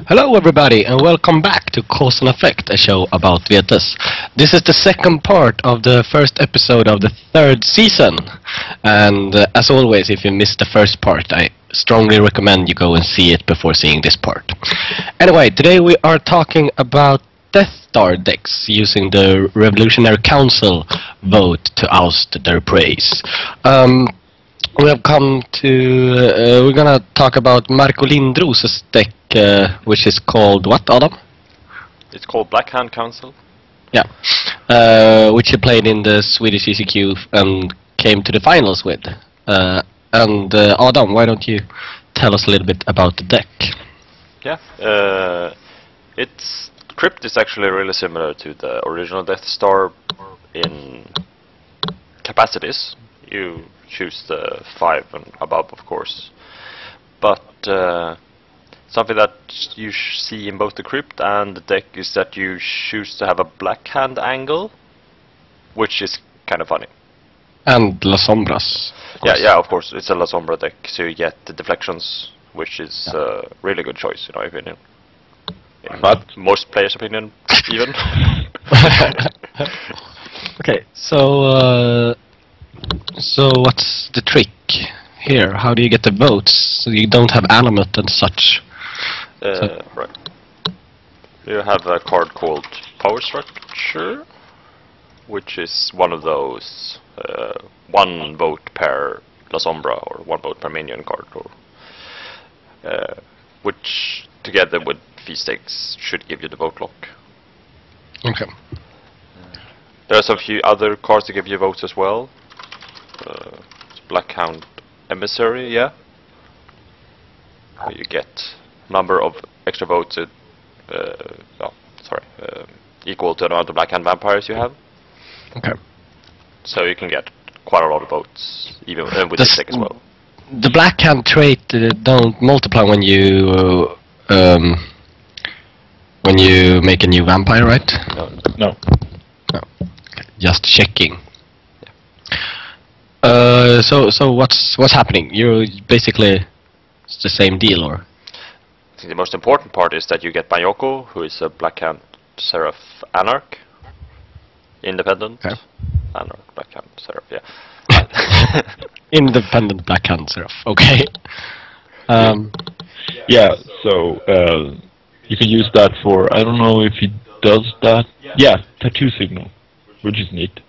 Hello everybody and welcome back to Cause and Effect, a show about Vetus. This is the second part of the first episode of the third season. And as always, if you missed the first part, I strongly recommend you go and see it before seeing this part. Anyway, today we are talking about Death Star decks using the Revolutionary Council vote to oust their praise. We have come to, we're gonna talk about Marco Lindros' deck, which is called what, Adam? It's called Black Hand Council. Yeah, which he played in the Swedish ECQ and came to the finals with. Adam, why don't you tell us a little bit about the deck? Yeah, its crypt is actually really similar to the original Death Star in capacities. You choose the 5 and above, of course. But something that you see in both the crypt and the deck is that you choose to have a black hand angle, which is kind of funny. And La Sombras. Yeah, of course. It's a La Sombra deck, so you get the deflections, which is a really good choice, in my opinion. But most players' opinion, even. Okay, so what's the trick here? How do you get the votes so you don't have animate and such? Right. You have a card called Power Structure, which is one of those 1 vote per La Sombra or 1 vote per minion card, or which together with Feast Stakes should give you the vote lock. Okay. There's a few other cards that give you votes as well. Blackhound Emissary, yeah. You get number of extra votes equal to the amount of Blackhand Vampires you have. Okay. So you can get quite a lot of votes, even with this deck as well. The Blackhand trait don't multiply when you make a new vampire, right? No. No. Okay. Just checking. So what's happening? You're basically it's the same deal, or? I think the most important part is that you get Banyoko, who is a Blackhand Seraph Anarch, independent. Okay. Anarch Blackhand Seraph, yeah. Independent Blackhand Seraph. Okay. Yeah, so you can use that for, I don't know if he does that. Yeah, Tattoo Signal, which is neat.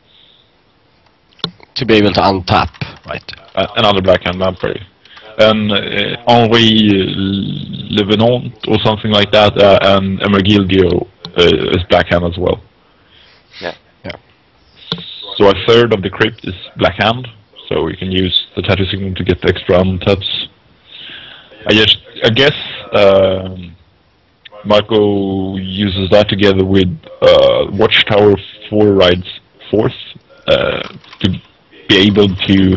To be able to untap, right? Another Blackhand Vampire. And Henri Levenant or something like that, and Emergildio is Blackhand as well. Yeah. So a third of the crypt is Blackhand, so you can use the Tattoo Signal to get extra untaps. I guess Marco uses that together with Watchtower 4 rides 4th to be able to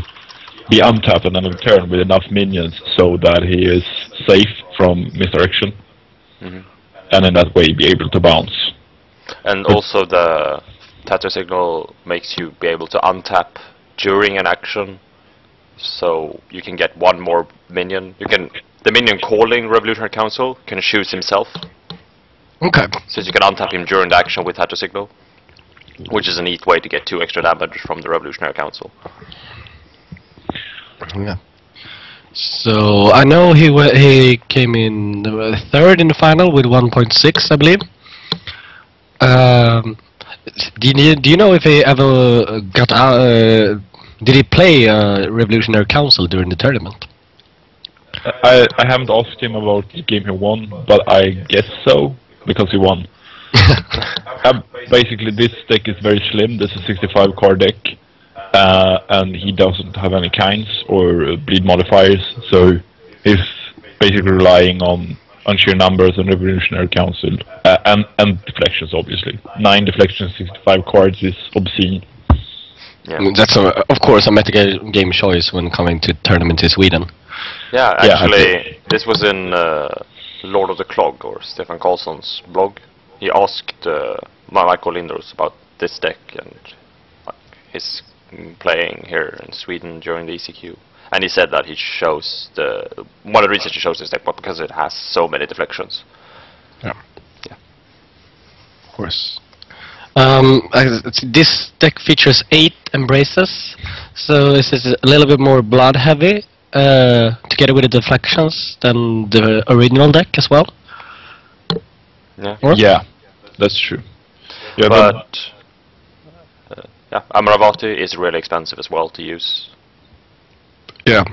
be untapped on another turn with enough minions so that he is safe from misdirection, and in that way be able to bounce. And also the Tattoo Signal makes you be able to untap during an action, so you can get 1 more minion. The minion calling Revolutionary Council can choose himself. Okay. So you can untap him during the action with Tattoo Signal, which is a neat way to get 2 extra damage from the Revolutionary Council. Yeah. So I know he came in 3rd in the final with 1.6, I believe. Do you know if he ever got out? Did he play Revolutionary Council during the tournament? I haven't asked him about the game he won, but I guess so, because he won. Basically, this deck is very slim. This is a 65 card deck, and he doesn't have any kinds or bleed modifiers, so he's basically relying on sheer numbers and Revolutionary Council, and deflections, obviously. 9 deflections, 65 cards is obscene. Yeah. That's of course a metagame choice when coming to tournament in Sweden. Yeah, actually, this was in Lord of the Clog, or Stefan Karlsson's blog. He asked Michael Lindros about this deck and his playing here in Sweden during the ECQ. And he said that he chose one of the reasons he chose this deck was because it has so many deflections. Yeah. Yeah. Of course. This deck features 8 embraces, so this is a little bit more blood heavy, together with the deflections than the original deck as well. Yeah. Or? Yeah, that's true. Yeah, But yeah, Amravati is really expensive as well to use. Yeah.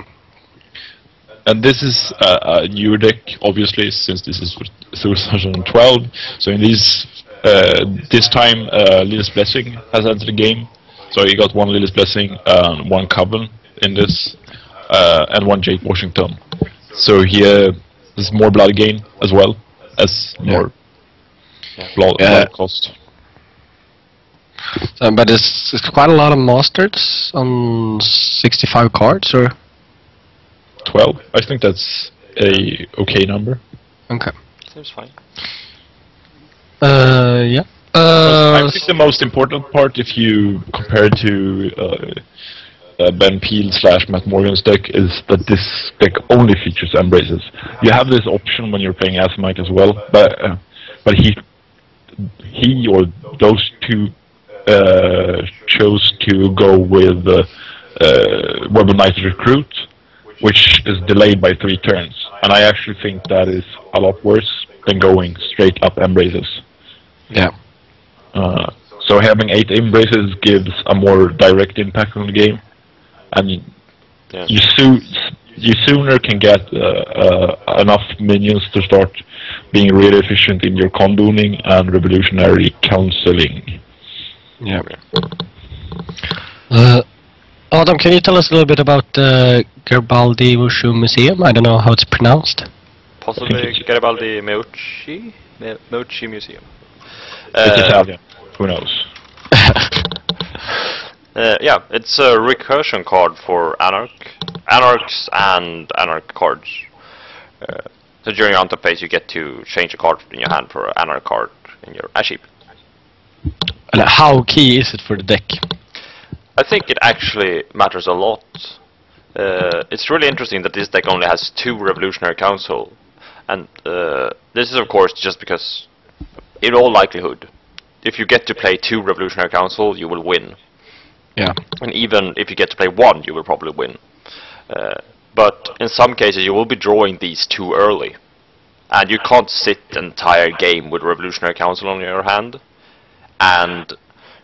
and this is a newer deck, obviously, since this is for 2012. So in this time, Lilith's Blessing has entered the game. So you got one Lilith's Blessing, one Coven in this, and one Jake Washington. So here there's more blood gain as well as more blood cost. But it's quite a lot of masters on 65 cards, or 12. I think that's a okay number. okay. Seems fine. Yeah. I think the most important part, if you compare it to Ben Peel / Matt Morgan's deck, is that this deck only features embraces. You have this option when you're playing Azamite as well, but he or those two chose to go with Rebel Knight Recruit, which is delayed by 3 turns, and I actually think that is a lot worse than going straight up embraces. Yeah. So having 8 embraces gives a more direct impact on the game, and you sooner can get enough minions to start being really efficient in your condooning and revolutionary counseling. Yeah. Adam, can you tell us a little bit about the Garibaldi Wushu Museum? I don't know how it's pronounced. Possibly Garibaldi Meucci Museum. It's Italian. Who knows? Yeah, it's a recursion card for Anarchs and Anarch cards. So during your untap phase you get to change a card in your hand for an Anarch card in your Ash heap. And how key is it for the deck? I think it actually matters a lot. It's really interesting that this deck only has 2 Revolutionary Council, and this is of course just because, in all likelihood, if you get to play 2 Revolutionary Council, you will win. Yeah. And even if you get to play 1, you will probably win. But in some cases, you will be drawing these too early, and you can't sit the entire game with Revolutionary Council on your hand, and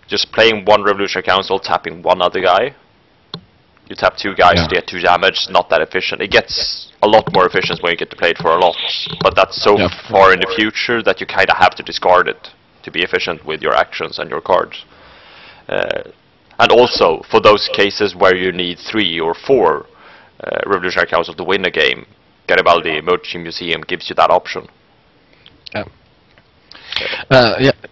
just playing 1 Revolutionary Council, tapping 1 other guy. You tap 2 guys to get 2 damage, not that efficient. It gets a lot more efficient when you get to play it for a lot, but that's so far in the future that you kind of have to discard it to be efficient with your actions and your cards. And also, for those cases where you need 3 or 4 Revolutionary Council to win a game, Garibaldi Meucci Museum gives you that option.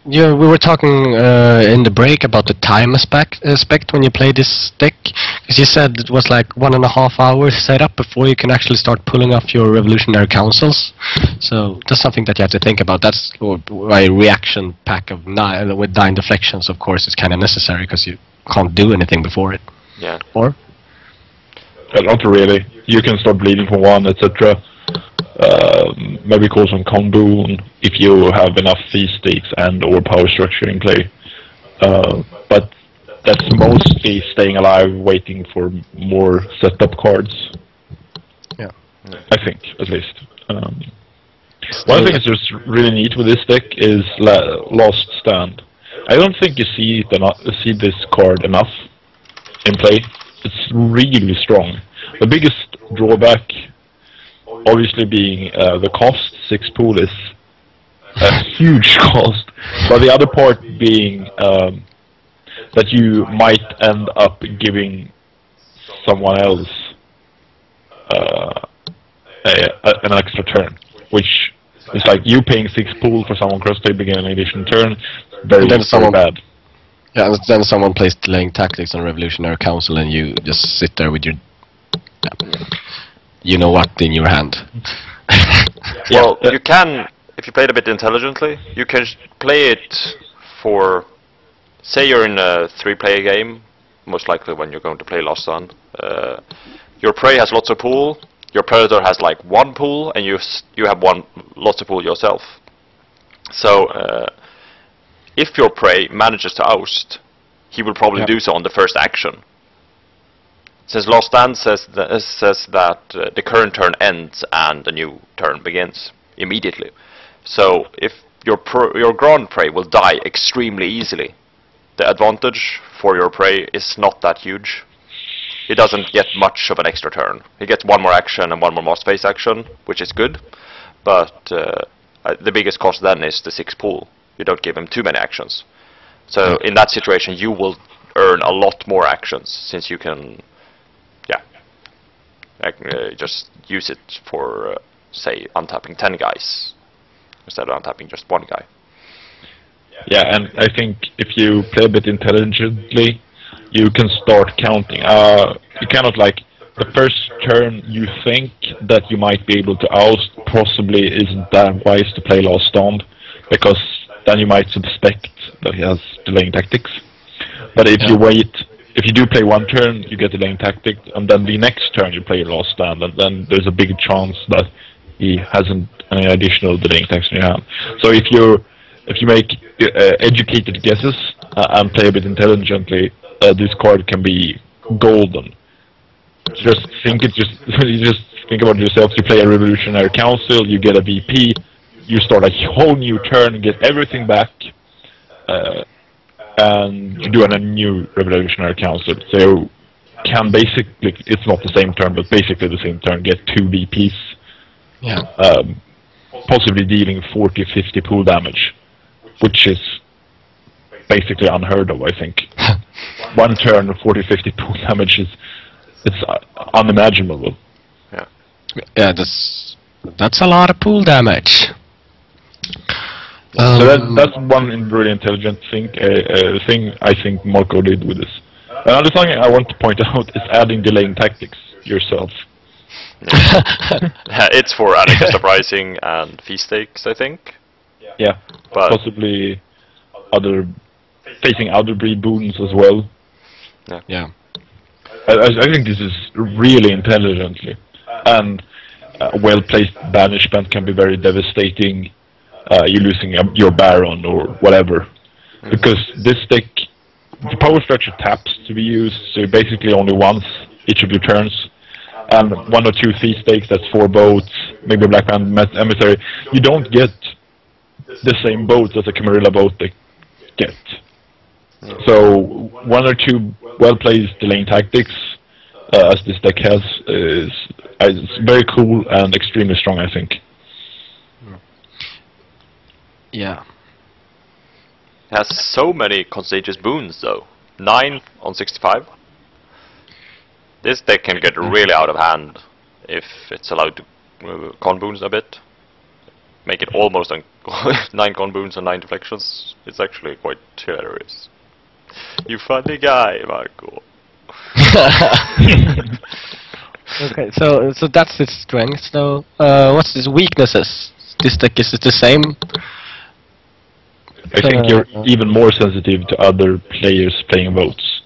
We were talking in the break about the time aspect when you play this deck, because you said it was like 1.5 hours setup before you can actually start pulling off your Revolutionary Councils. So that's something that you have to think about. That's why a reaction pack of 9 with 9 deflections, of course, is kind of necessary, because you can't do anything before it. Yeah. Or? Well, not really. You can start bleeding for 1, etc. Maybe call some Kondoon if you have enough fee stakes and or power structure in play. But that's mostly staying alive, waiting for more setup cards. Yeah. I think, at least. One thing that's just really neat with this deck is Lost Stand. I don't think you see this card enough in play. It's really strong. The biggest drawback, obviously, being the cost. 6 pool is a huge cost, but the other part being that you might end up giving someone else an extra turn, which is like you paying 6 pool for someone cross-play beginning edition turn. Very bad. Yeah, and then someone plays delaying tactics on Revolutionary Council, and you just sit there with your, you know what, in your hand. Well, you can, if you play it a bit intelligently, you can play it for, say you're in a 3-player game, most likely when you're going to play Lost Sun. Your prey has lots of pool, your predator has like 1 pool, and you have lots of pool yourself. So if your prey manages to oust, he will probably do so on the first action. Since Last Stand says that the current turn ends and a new turn begins immediately. So if your ground prey will die extremely easily, the advantage for your prey is not that huge. He doesn't get much of an extra turn. He gets one more action and one more master phase action, which is good, but the biggest cost then is the 6 pool. You don't give him too many actions. So in that situation you will earn a lot more actions, since you can just use it for, say, untapping 10 guys instead of untapping just one guy. Yeah, and I think if you play a bit intelligently, you can start counting. You cannot, like, the first turn you think that you might be able to oust possibly isn't that wise to play Last Stand, because then you might suspect that he has delaying tactics. But if you wait, if you do play one turn, you get delaying tactic, and then the next turn you play Last Stand, and then there's a big chance that he hasn't any additional delaying tactics in your hand. So if you make educated guesses and play a bit intelligently, this card can be golden. Just think you just think about yourself. You play a Revolutionary Council, you get a VP, you start a whole new turn, get everything back, and you do a new Revolutionary Council. So you can basically, it's not the same turn, but basically the same turn, get 2 VPs. Yeah. Possibly dealing 40-50 pool damage, which is basically unheard of, I think. One turn of 40-50 pool damage it's unimaginable. Yeah, that's a lot of pool damage. So that's one really intelligent thing I think Marco did with this. Another thing I want to point out is adding delaying tactics yourself. It's for adding the surprising and feast stakes, I think. Yeah, but possibly facing other breed boons as well. Yeah. I think this is really intelligently, and well-placed banishment can be very devastating. You're losing your Baron or whatever, because this deck, the power structure taps to be used, so basically only once each of your turns, and 1 or 2 feast stakes, that's 4 boats, maybe a Black Man Emissary. You don't get the same boats as a Camarilla boat deck get. So 1 or 2 well-placed delaying tactics, as this deck has, is very cool and extremely strong, I think. Yeah. It has so many contagious boons, though. 9 on 65. This deck can get really out of hand if it's allowed to con boons a bit. Make it almost 9 con boons and 9 deflections. It's actually quite hilarious. You funny guy, Marco. Okay, so that's its strength. So what's its weaknesses? This deck, is it the same? I think you're even more sensitive to other players playing votes.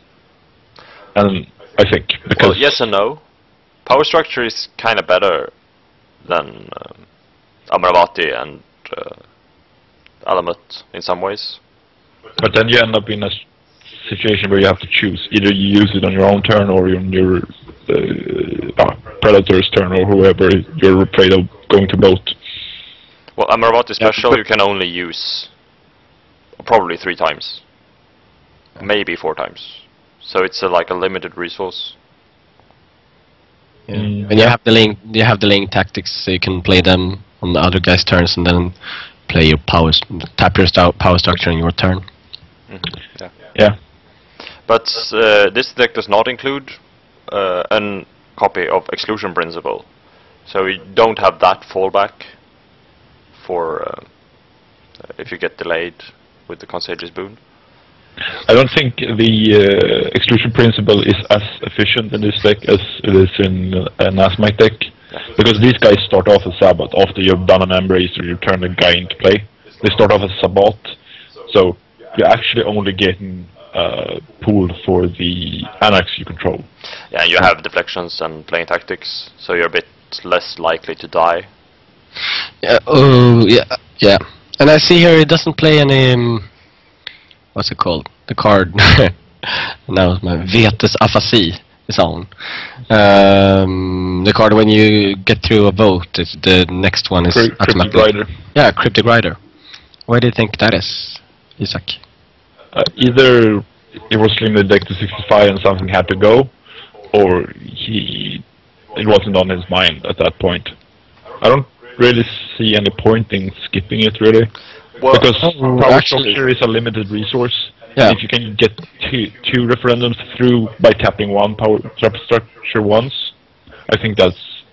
And I think because yes and no. Power structure is kind of better than Amravati and Alamut in some ways. But then you end up in a situation where you have to choose. Either you use it on your own turn or on your Predator's turn, or whoever you're afraid of going to boat. Well, Amravati special you can only use probably 3 times. Maybe 4 times. So it's like a limited resource. Yeah. And you have the link tactics, so you can play them on the other guy's turns and then play your tap your power structure on your turn. Yeah. But this deck does not include a copy of Exclusion Principle, so you don't have that fallback for if you get delayed with the Contagious Boon. I don't think the Exclusion Principle is as efficient in this deck as it is in an Asmite deck, because these guys start off as Sabbath. After you've done an Embrace or you turn a guy into play, they start off as Sabbath, so you're actually only getting pooled for the Anarchs you control. Yeah, you have deflections and playing tactics, so you're a bit less likely to die. Yeah. Oh, yeah. Yeah. And I see here it doesn't play any... what's it called? The card. Now my Vetes Afasi is on. The card when you get through a vote, the next one is Cryptic Rider. Yeah, Cryptic Rider. Why do you think that is, Isak? Either it was limited deck to 65 and something had to go, or it wasn't on his mind at that point. I don't really see any point in skipping it, really. Well, because power actually, structure is a limited resource. Yeah. And if you can get two referendums through by tapping one power structure once, I think that's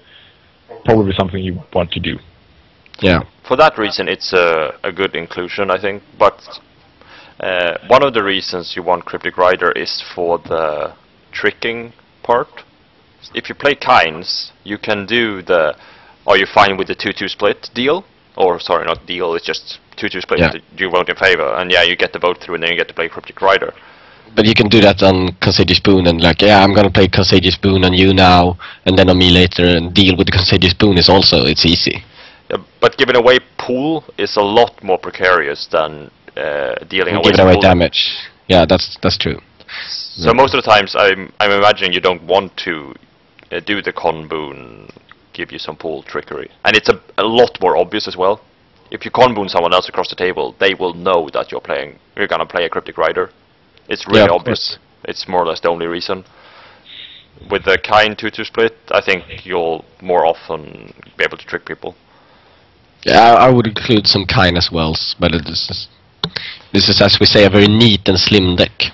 probably something you want to do. Yeah. For that reason, it's a good inclusion, I think. But one of the reasons you want Cryptic Rider is for the tricking part. If you play Kynes, you can do the "Are you fine with the 2-2 split" deal? Or sorry, not deal. It's just 2-2 split. Yeah. You vote in favor, and yeah, you get the vote through, and then you get to play Cryptic Rider. But you can do that on Contagious Boon and like, yeah, I'm gonna play Contagious Boon on you now, and then on me later, and deal with the Contagious Boon is also, it's easy. Yeah, but giving away pool is a lot more precarious than dealing away Giving away pool. damage. Yeah, that's true. So most of the times, I'm imagining you don't want to do the con boon, give you some pool trickery, and it's a lot more obvious as well. If you con boon someone else across the table, they will know that you're gonna play a Cryptic Rider. It's really obvious. It's more or less the only reason. With the kind 2-2 split, I think you'll more often be able to trick people. Yeah, I would include some kind as well, but this is, as we say, a very neat and slim deck.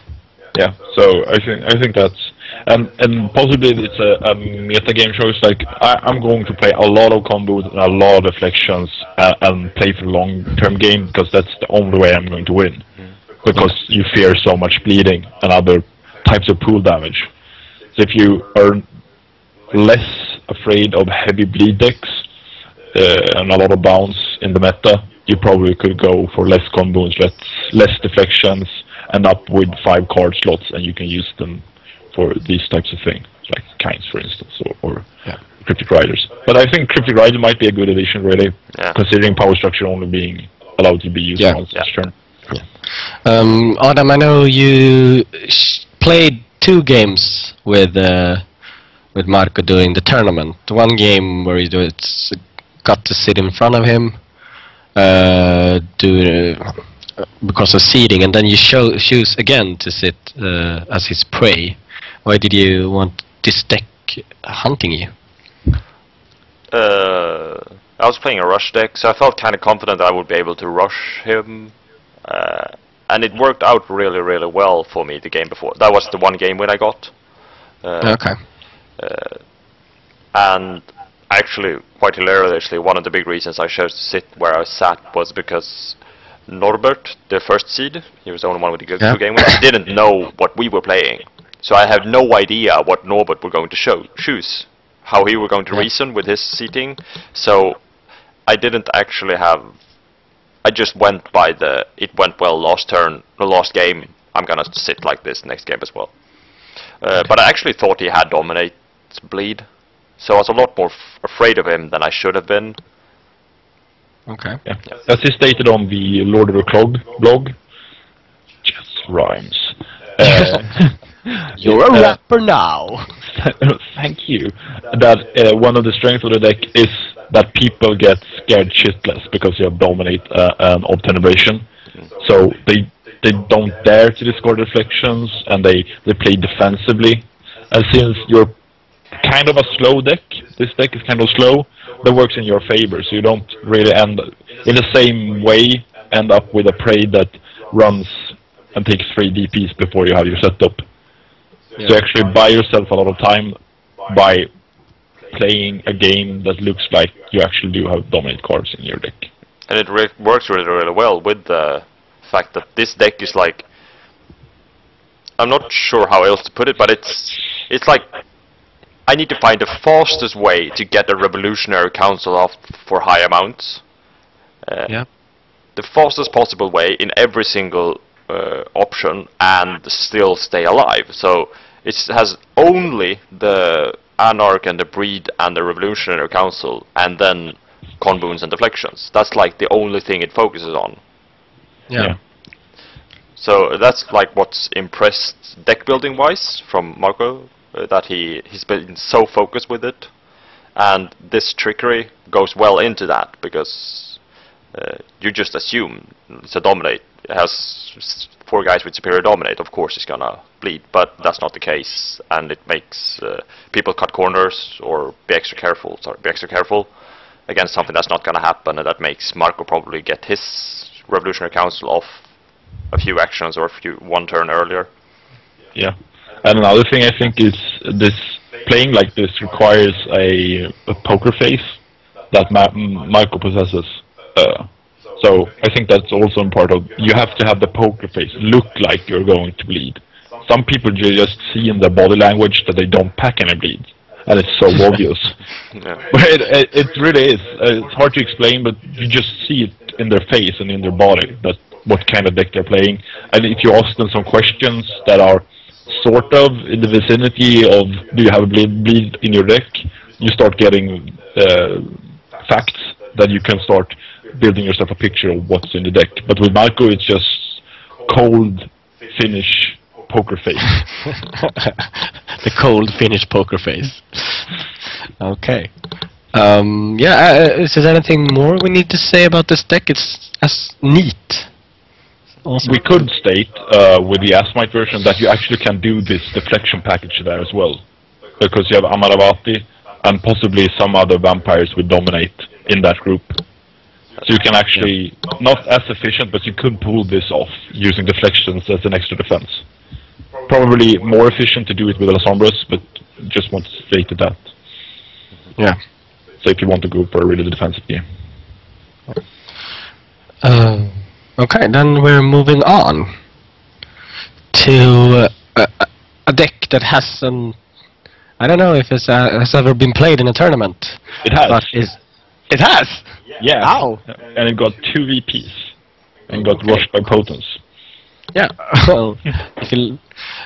Yeah, so I think that's and possibly it's a meta game choice. Like I'm going to play a lot of combos and a lot of deflections and play for long-term game because that's the only way I'm going to win. Because you fear so much bleeding and other types of pool damage. So if you are less afraid of heavy bleed decks and a lot of bounce in the meta, you probably could go for less combos, less deflections, end up with 5 card slots, and you can use them for these types of things, like Kynes, for instance, or Cryptic Riders. But I think Cryptic Rider might be a good addition, really, considering power structure only being allowed to be used once each turn. Adam, I know you played 2 games with Marco during the tournament. One game where you got to sit in front of him, because of seeding, and then you choose again to sit as his prey. Why did you want this deck hunting you? I was playing a rush deck, so I felt kind of confident that I would be able to rush him. And it worked out really, really well for me the game before. That was the one game win I got. Okay. And actually, quite hilariously, one of the big reasons I chose to sit where I sat was because Norbert, the first seed, he was the only one with the good 2 game wins, didn't know what we were playing. So I had no idea what Norbert were going to choose, how he were going to reason with his seating. So I didn't actually have... I just went by it went well last turn, the last game, I'm gonna sit like this next game as well. But I actually thought he had dominate bleed, so I was a lot more afraid of him than I should have been. Okay. Yeah. As he stated on the Lord of the Clog blog, just rhymes. You're a rapper now. Thank you. That one of the strengths of the deck is that people get scared shitless because you have dominate and obtenebration. So they don't dare to discard reflections, and they play defensively. And since you're kind of a slow deck, this deck is kind of slow, that works in your favor, so you don't really end in the same way end up with a prey that runs and takes 3 DPs before you have your setup. So you actually buy yourself a lot of time by playing a game that looks like you actually do have dominate cards in your deck. And it works really, really well with the fact that this deck is like... I'm not sure how else to put it, but it's like... I need to find the fastest way to get a Revolutionary Council off for high amounts. The fastest possible way in every single option and still stay alive. So it has only the Anarch and the Breed and the Revolutionary Council, and then con boons and deflections. That's like the only thing it focuses on. Yeah. So that's like what's impressed deck building wise from Marco, that he's been so focused with it, and this trickery goes well into that, because you just assume it's a dominate. It has 4 guys with superior dominate, of course it's gonna bleed, but that's not the case, and it makes people cut corners or be extra careful against something that's not gonna happen, and that makes Marco probably get his Revolutionary Council off a few actions or one turn earlier. Yeah, and another thing I think is this playing like this requires a poker face that Marco possesses. So I think that's also part of, you have to have the poker face, look like you're going to bleed. Some people just see in their body language that they don't pack any bleeds, and it's so obvious. Yeah. But it really is. It's hard to explain, but you just see it in their face and in their body, that what kind of deck they're playing. And if you ask them some questions that are sort of in the vicinity of, do you have a bleed in your deck, you start getting facts that you can start building yourself a picture of what's in the deck. But with Marco, it's just cold Finnish poker face. The cold Finnish poker face. Okay. Is there anything more we need to say about this deck? It's as neat. Also. We could state with the Asmite version that you actually can do this deflection package there as well, because you have Amaravati and possibly some other vampires with dominate in that group. So you can actually, not as efficient, but you could pull this off using deflections as an extra defense. Probably more efficient to do it with Alessandros, but just want to state that. Yeah. So if you want to go for a really defensive game. Okay, then we're moving on to a deck that has I don't know if it has ever been played in a tournament. It has. But it has? Yeah. Ow. And it got 2 VPs. And got rushed by Potence. Yeah. Well,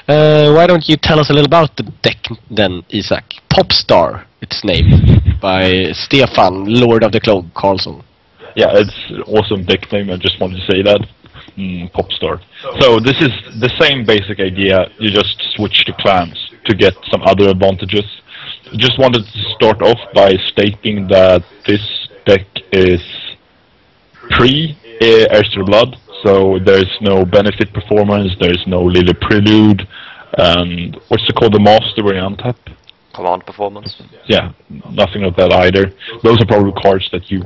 why don't you tell us a little about the deck then, Isaac? Popstar, its name, by Stefan, Lord of the Globe, Carlson. Yeah, it's an awesome deck name. I just wanted to say that. Popstar. So this is the same basic idea. You just switch to clans to get some other advantages. Just wanted to start off by stating that this deck is pre-Airsteel Blood, so there's no benefit performance, there's no Lily Prelude, and what's it called, the Master where you untap? Command performance. Yeah, nothing of that either. Those are probably cards that you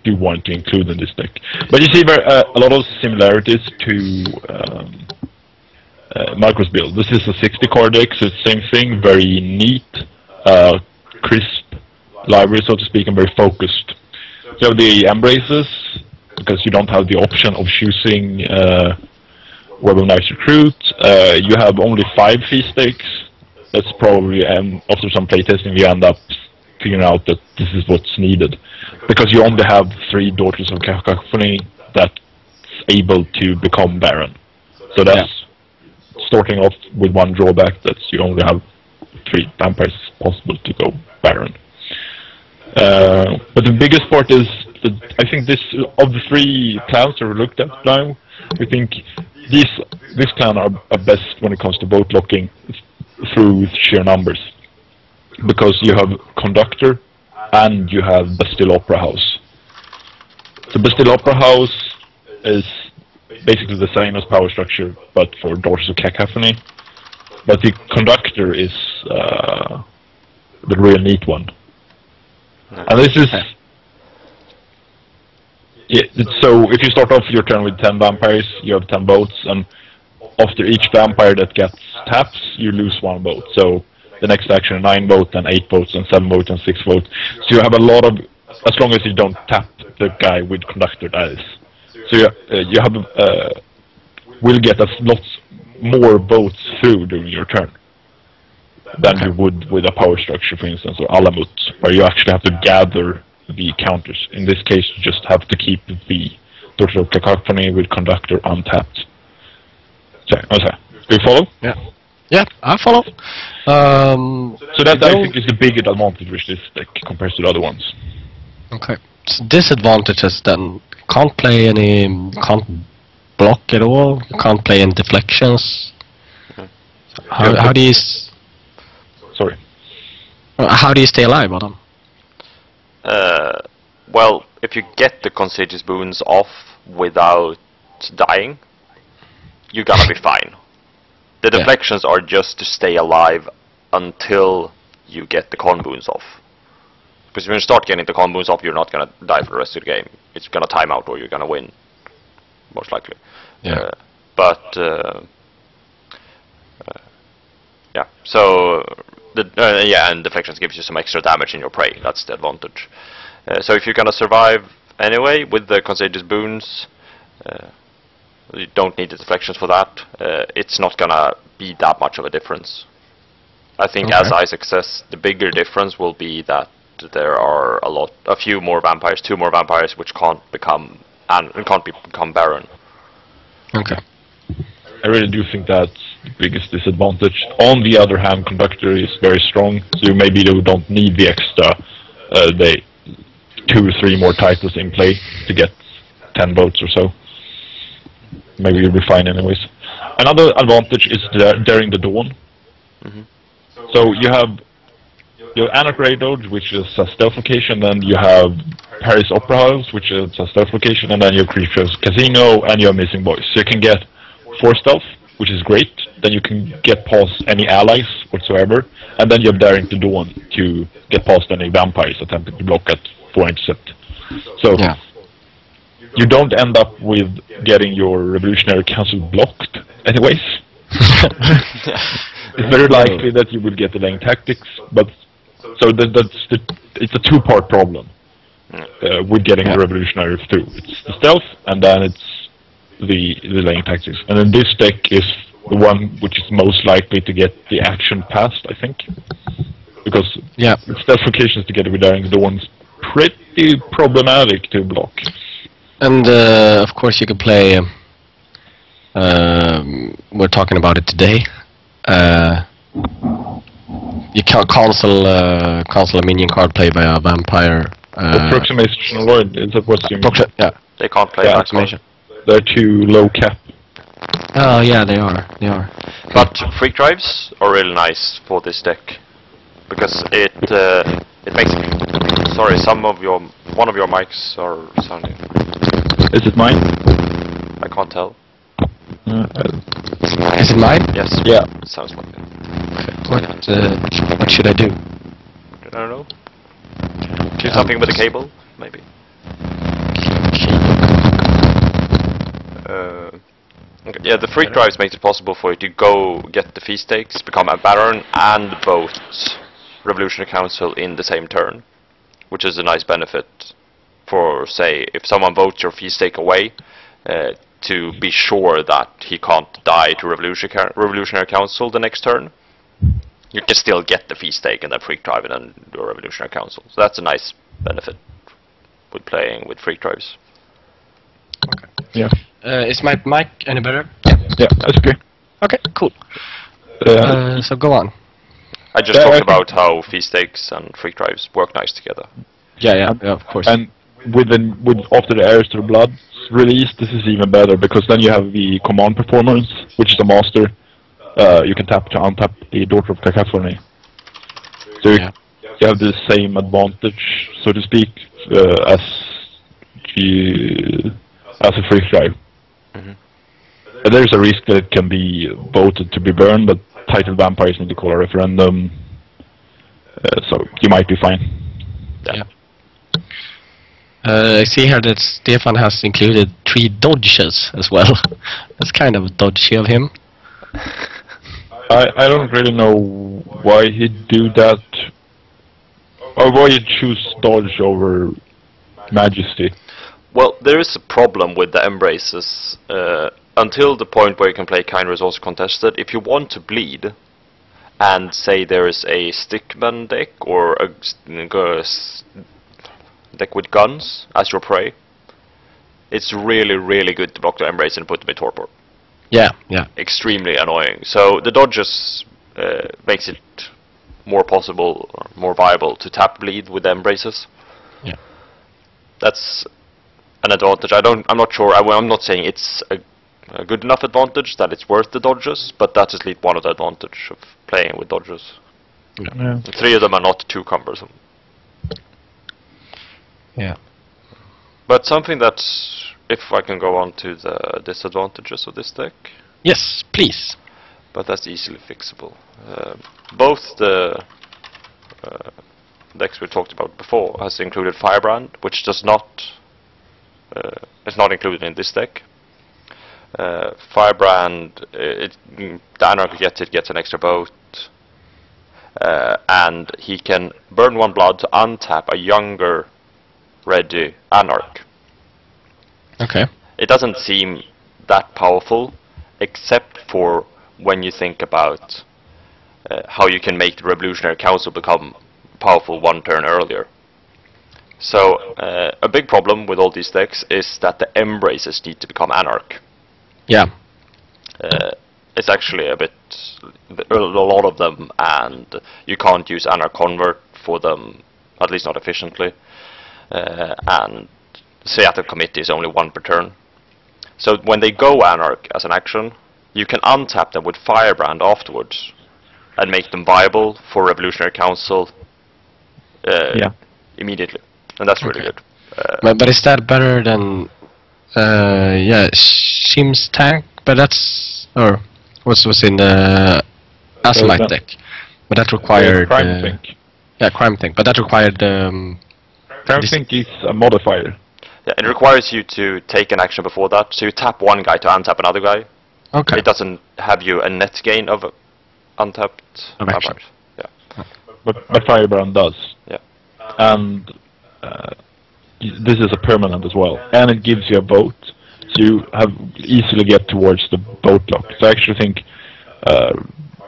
do want to include in this deck. But you see a lot of similarities to Marco's build. This is a 60 card deck, so it's the same thing, very neat, crisp library, so to speak, and very focused. You have the Embraces, because you don't have the option of choosing Web of Knights Recruit. You have only 5 fee stakes. That's probably, after some playtesting, you end up figuring out that this is what's needed. Because you only have 3 Daughters of Cacophony that's able to become Baron. So that's starting off with one drawback, that you only have 3 vampires possible to go Baron. But the biggest part is that I think this, of the 3 clans that we looked at now, we think this clan are best when it comes to boat locking through sheer numbers. Because you have Conductor and you have Bastille Opera House. The Bastille Opera House is basically the same as Power Structure, but for Daughters of Cacophony. But the Conductor is the real neat one. And this is... so if you start off your turn with 10 vampires, you have 10 boats, and after each vampire that gets taps, you lose 1 boat. So the next action, 9 boats, then 8 boats, and 7 boats, and 6 boats. So you have a lot of, as long as you don't tap the guy with Conductor, that is. So you have, will get lots more boats through during your turn than you would with a Power Structure, for instance, or Alamut, where you actually have to gather the counters. In this case, you just have to keep the Daughter of Cacophony with Conductor untapped. So, okay. Do you follow? Yeah. Yeah, I follow. So that I think is the bigger advantage with this deck compared to the other ones. Okay. disadvantages then? Can't play any, can't block at all. Can't play any deflections. How do you? Sorry. How do you stay alive, Adam? Well, if you get the Contagious Boons off without dying, you're gonna be fine. The deflections are just to stay alive until you get the con boons off. Because when you start getting the con boons off, you're not gonna die for the rest of the game. It's gonna time out or you're gonna win, most likely. Yeah. Yeah. So and deflections gives you some extra damage in your prey. That's the advantage. So if you're gonna survive anyway with the Contagious Boons, you don't need the deflections for that. It's not gonna be that much of a difference. I think, as Isaac says, the bigger difference will be that there are a few more vampires, 2 more vampires, which can't become Baron. Okay. I really do think that's the biggest disadvantage. On the other hand, Conductor is very strong, so maybe you don't need the extra 2 or 3 more titles in play to get 10 votes or so. Maybe you'll be fine anyways. Another advantage is Daring the Dawn. So you have your Anarch Railroad, which is a stealth location, then you have Paris Opera House, which is a stealth location, and then your Creatures Casino, and your Missing Boys. So you can get 4 stealth, which is great. Then you can get past any allies whatsoever, and then you have Daring the Dawn to get past any vampires attempting to block at 4 intercept. So you don't end up with getting your Revolutionary Council blocked anyways. It's very likely that you will get delaying tactics, but so it's a 2-part problem with getting the Revolutionary through. It's the stealth, and then it's the delaying tactics. And then this deck is the one which is most likely to get the action passed, I think, because stealth locations together with Daring the Dawn is pretty problematic to block. And of course you can play. We're talking about it today. You can't cancel a minion card play by a vampire. Approximation Lord, is that what you mean? They can't play approximation. They're too low cap. Oh yeah, they are. But freak drives are really nice for this deck because it makes. Sorry, one of your mics are sounding. Is it mine? I can't tell. Is it mine? Yes. Yeah. It sounds like it. What should I do? I don't know. Do something with the cable, maybe. Okay. Yeah, the freak drives makes it possible for you to go get the fee stakes, become a Baron, and vote Revolutionary Council in the same turn, which is a nice benefit for, say, if someone votes your fee stake away, to be sure that he can't die to Revolutionary Council the next turn. You can still get the fee stake and then freak drive and then do a Revolutionary Council. So that's a nice benefit with playing with freak drives. Okay. Yeah. Is my mic any better? Yeah, that's okay. Okay, cool. So go on. I just talked about how fee stakes and freak drives work nice together. Yeah, of course. And with after the Heirs to the Blood release, this is even better because then you have the command performance, which is a master. You can tap to untap the Daughter of Cacophony. So you have the same advantage, so to speak, as a free drive. There's a risk that it can be voted to be burned, but titled vampires need to call a referendum, so you might be fine. Yeah. I see here that Stefan has included 3 dodges as well. That's kind of dodgy of him. I don't really know why he'd do that, or why he'd choose dodge over majesty. Well, there is a problem with the embraces. Until the point where you can play kind resource contested, if you want to bleed, and say there is a stickman deck or a deck with guns as your prey, it's really, really good to block the embrace and put them in torpor. Yeah. Extremely annoying. So the dodges makes it more possible, or more viable to tap bleed with the embraces. Yeah. that's an advantage. I'm not sure. I'm not saying it's a good enough advantage that it's worth the dodges, but that's at least one of the advantage of playing with dodges. Yeah. 3 of them are not too cumbersome. Yeah. But something that, if I can go on to the disadvantages of this deck, Yes, please. but that's easily fixable. Both the decks we talked about before has included Firebrand, which does not is not included in this deck. Firebrand, the Anarch gets an extra boat, and he can burn 1 blood to untap a younger ready Anarch. Okay. It doesn't seem that powerful, except for when you think about how you can make the Revolutionary Council become powerful 1 turn earlier. So a big problem with all these decks is that the Embraces need to become Anarch. Yeah. It's actually a lot of them, and you can't use Anarch Convert for them, at least not efficiently. And the Seattle Committee is only 1 per turn. So when they go Anarch as an action, you can untap them with Firebrand afterwards and make them viable for Revolutionary Council immediately. And that's really good. But is that better than Shim's tank? But that's was in the Azalite deck. But that required Crime Think. Yeah, Crime Think. But that required Crime Think is a modifier. Yeah, it requires you to take an action before that. So you tap 1 guy to untap another guy. Okay. It doesn't have you a net gain of untapped Of action. vampires. Yeah. But Firebrand does. Yeah. And this is a permanent as well. And it gives you a boat, so you easily get towards the boat lock. So I actually think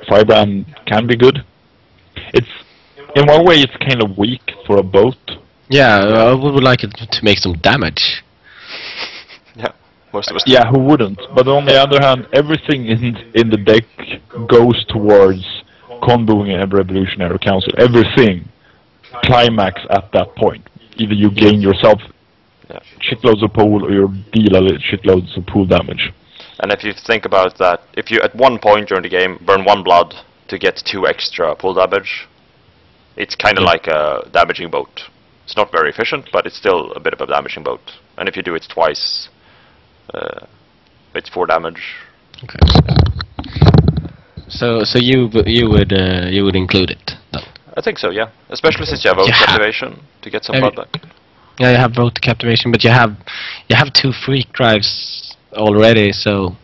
Firebrand can be good. It's in one way it's kind of weak for a boat. Yeah, I would like it to make some damage. Yeah. Most of us. Yeah, who wouldn't? But on the other hand, everything in the deck goes towards comboing a Revolutionary Council. Everything climax at that point. Either you gain yourself shitloads of pool, or you deal a shitloads of pool damage. And if you think about that, if you at 1 point during the game burn 1 blood to get 2 extra pool damage, it's kind of like a damaging boat. It's not very efficient, but it's still a bit of a damaging boat. And if you do it twice, it's 4 damage. Okay. So you would include it then? I think so, yeah. Especially since you have captivation to get some blood back. Yeah, you have vote captivation, but you have 2 freak drives already, so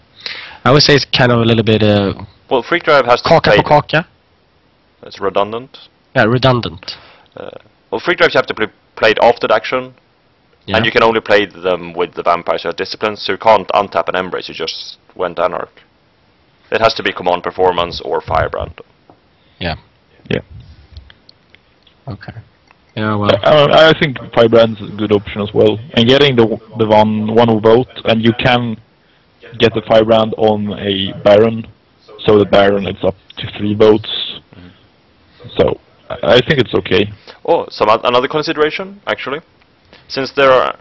I would say it's kind of a little bit well, freak drive has to kaka play. på kaka. It's redundant. Yeah, redundant. Well, freak drives have to be played after the action, Yeah. and you can only play them with the vampires who are disciplined, so you can't untap an Embrace, you just went Anarch. It has to be Command Performance or Firebrand. Yeah. Yeah. Okay. Yeah, well. I think Firebrand's a good option as well. And getting the one vote, and you can get the Firebrand on a Baron, so the Baron is up to 3 votes. So I think it's okay. Oh, another consideration, actually. Since there are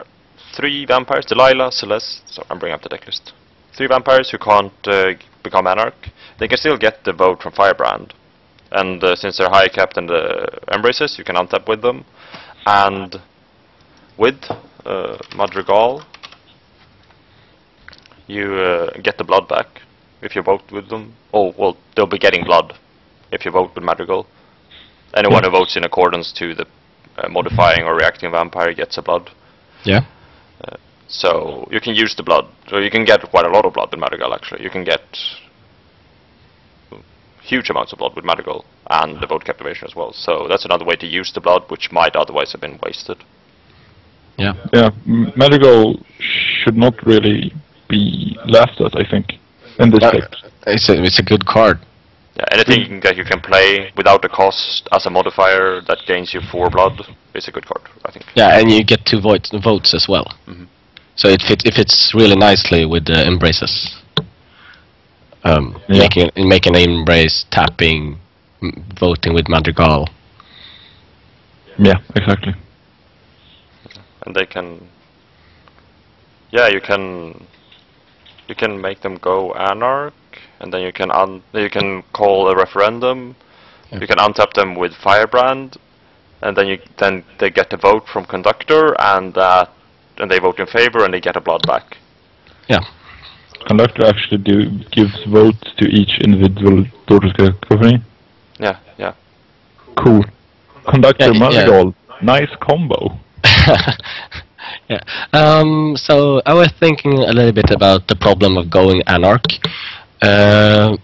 3 vampires, Delilah, Celeste, so I'm bringing up the deck list. 3 vampires who can't become Anarch, they can still get the vote from Firebrand. And since they're high capped in the Embraces, you can untap with them. And with Madrigal, you get the blood back if you vote with them. Oh, well, they'll be getting blood if you vote with Madrigal. Anyone who votes in accordance to the modifying or reacting vampire gets a blood. Yeah. So you can use the blood. So you can get quite a lot of blood with Madrigal, actually. You can get huge amounts of blood with Madrigal and the vote captivation as well. So that's another way to use the blood, which might otherwise have been wasted. Yeah. Yeah, Madrigal should not really be laughed at, I think, in this deck. It's a good card. Yeah, anything that you can play without the cost as a modifier that gains you 4 blood is a good card, I think. Yeah, and you get 2 votes as well. Mm-hmm. So it fits really nicely with the Embraces. Yeah. Making an Embrace, tapping, voting with Madrigal. Yeah, exactly. and they can. Yeah, you can make them go anarch, and then you can call a referendum. Yeah. You can untap them with Firebrand, and then they get a vote from conductor, and they vote in favor, and they get a blood back. Yeah. Conductor actually gives votes to each individual daughter's company. Yeah, yeah. Cool. Conductor Yeah, yeah. Marigold. Nice combo. Yeah. So I was thinking a little bit about the problem of going anarch. There's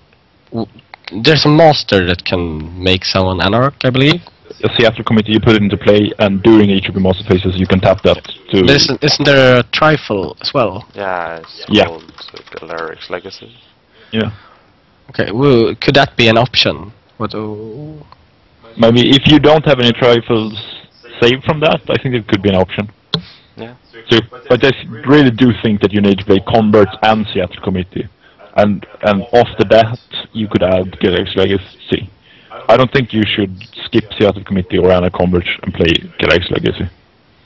a master that can make someone anarch, I believe. A Seattle committee, you put it into play, and during each of the master phases, you can tap that to. Isn't there a trifle as well? Yeah, it's Yeah. called Galeric's Legacy. Yeah. Okay. Well, could that be an option? Maybe if you don't have any trifles saved from that, I think it could be an option. Yeah. So, but I really do think that you need to play Converts and Seattle Committee, and after that you could add Galeric's Legacy. I don't think you should skip Seattle Committee or Anna Converts and play Galeric's Legacy.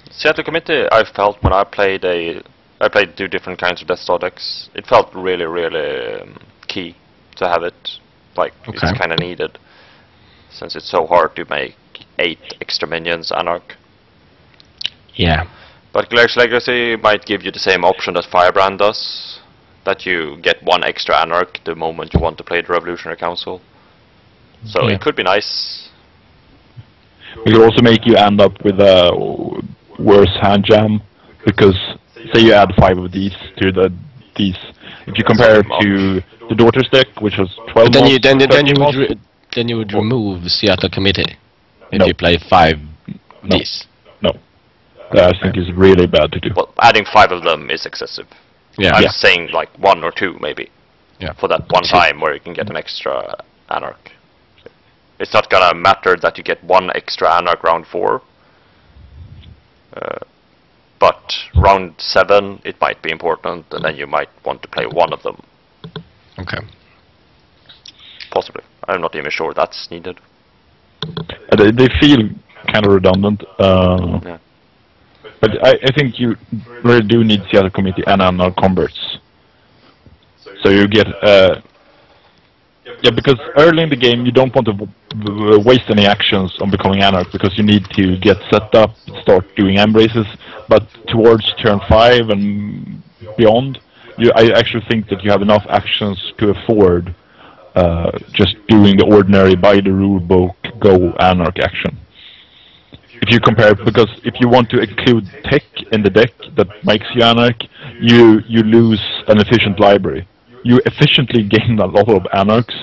Seattle Committee, I felt when I played two different kinds of Death Star decks, it felt really, really key to have it. Like, Okay. it's kind of needed, since it's so hard to make 8 extra minions anarch. Yeah. But Galeric's Legacy might give you the same option that Firebrand does, that you get 1 extra anarch the moment you want to play the Revolutionary Council. So Yeah. it could be nice. It could also make you end up with a worse hand jam, because say you add 5 of these to these. If you compare it to the Daughter's deck, which was 12 But then mods, you would remove Seattle Committee if No. you play 5 of No. these. No. That I think is really bad to do. Well, adding 5 of them is excessive. Yeah. I'm Yeah. saying like 1 or 2 maybe. Yeah. For that one Two. time where you can get an extra anarch. It's not gonna matter that you get 1 extra anarch round 4. But round 7 it might be important, and then you might want to play 1 of them. Okay. Possibly. I'm not even sure that's needed. They feel kind of redundant. Yeah. But I think you really do need Seattle Committee and Anarch Converts. So you get yeah, because early in the game you don't want to waste any actions on becoming Anarch, because you need to get set up, start doing embraces. But towards turn 5 and beyond, I actually think that you have enough actions to afford just doing the ordinary by the rulebook go Anarch action. If you compare, because if you want to include tech in the deck that makes you Anarch, you lose an efficient library. You efficiently gain a lot of Anarchs,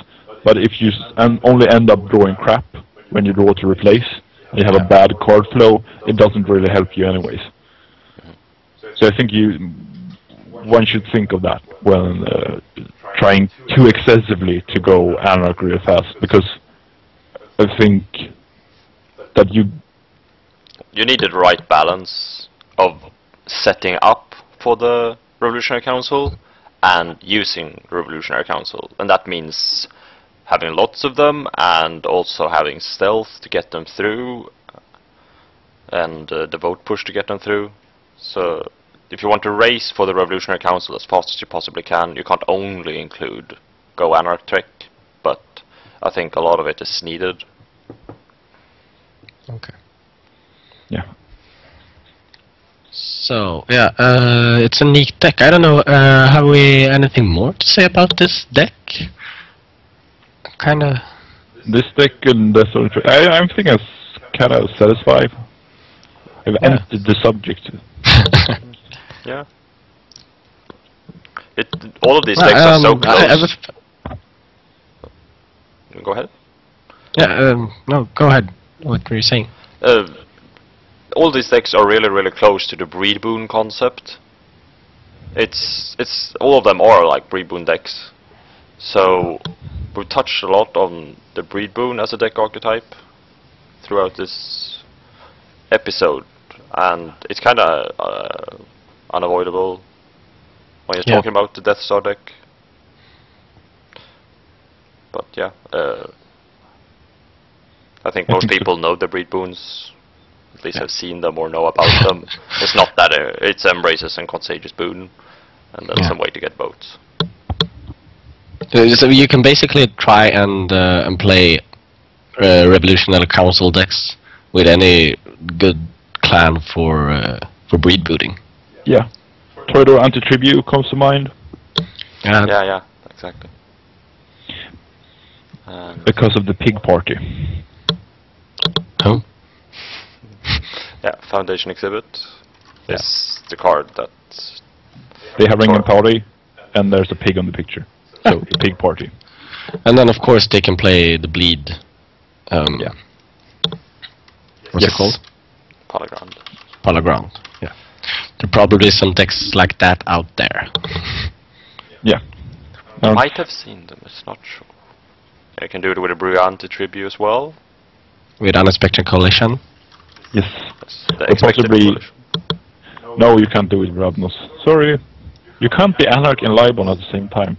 but if you only end up drawing crap when you draw to replace, and you have a bad card flow, it doesn't really help you anyways. So I think one should think of that when trying too excessively to go Anarch really fast, because I think that you need the right balance of setting up for the Revolutionary Council and using Revolutionary Council, and that means having lots of them and also having stealth to get them through, and the vote push to get them through. So if you want to race for the Revolutionary Council as fast as you possibly can, you can't only include Go Anarch Trek, but I think a lot of it is needed. Okay. yeah. So yeah, it's a neat deck. I don't know. Have we anything more to say about this deck? Kind of. This deck and the sort of I think I'm kind of satisfied. I've emptied the subject. Yeah. All of these decks are so close. Go ahead. Yeah. No. Go ahead. What were you saying? All these decks are really, really close to the Breed Boon concept. It's all of them are like Breed Boon decks. So we've touched a lot on the Breed Boon as a deck archetype throughout this episode, and it's kind of unavoidable when you're talking about the Death Star deck. But yeah, I think most people know the Breed Boons. at least have seen them or know about them. It's not that it's Embraces and Contagious Boon, and then some way to get votes. So you can basically try and play Revolutionary Council decks with any good clan for breed booting. Yeah. Toreador Anti-Tribute comes to mind. Yeah, exactly. Because of the pig party. Oh. Yeah, Foundation Exhibit is the card that... They have Ring and Party, and there's a pig on the picture. So, the pig party. And then, of course, they can play the bleed. Yeah. What's it called? Palaground. Palaground, yeah. There probably some decks like that out there. Yeah. Might have seen them, it's not sure. I can do it with a Brugante Tribute as well. With Unexpected Coalition. Yes. The Or expected possibly... coalition. No, you can't do it with Ravnos. Sorry. You can't be Anarch and Libon at the same time.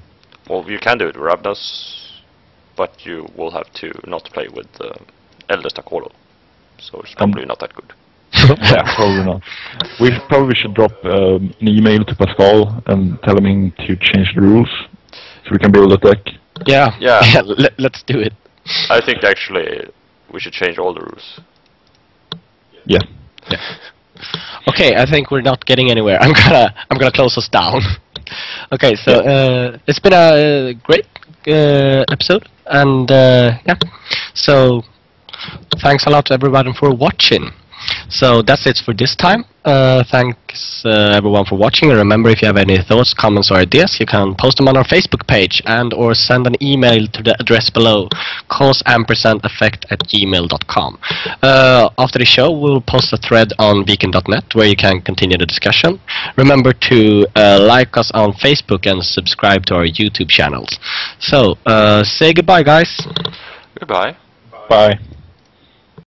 Well, you can do it with Ravnos, but you will have to not play with Elder Stakolo. So it's probably not that good. Yeah, probably not. We probably should drop an email to Pascal and tell him to change the rules so we can build a deck. Yeah. Yeah. Let's do it. I think actually we should change all the rules. Yeah. Okay, I think we're not getting anywhere. I'm gonna close us down. Okay, so it's been a great episode, and yeah. So thanks a lot to everybody for watching. So that's it for this time. Thanks everyone for watching, and remember, if you have any thoughts, comments or ideas, you can post them on our Facebook page and or send an email to the address below, causeampersandeffect@gmail.com. After the show, we'll post a thread on weekend.net where you can continue the discussion. Remember to like us on Facebook and subscribe to our YouTube channels. So say goodbye, guys. Goodbye. Bye.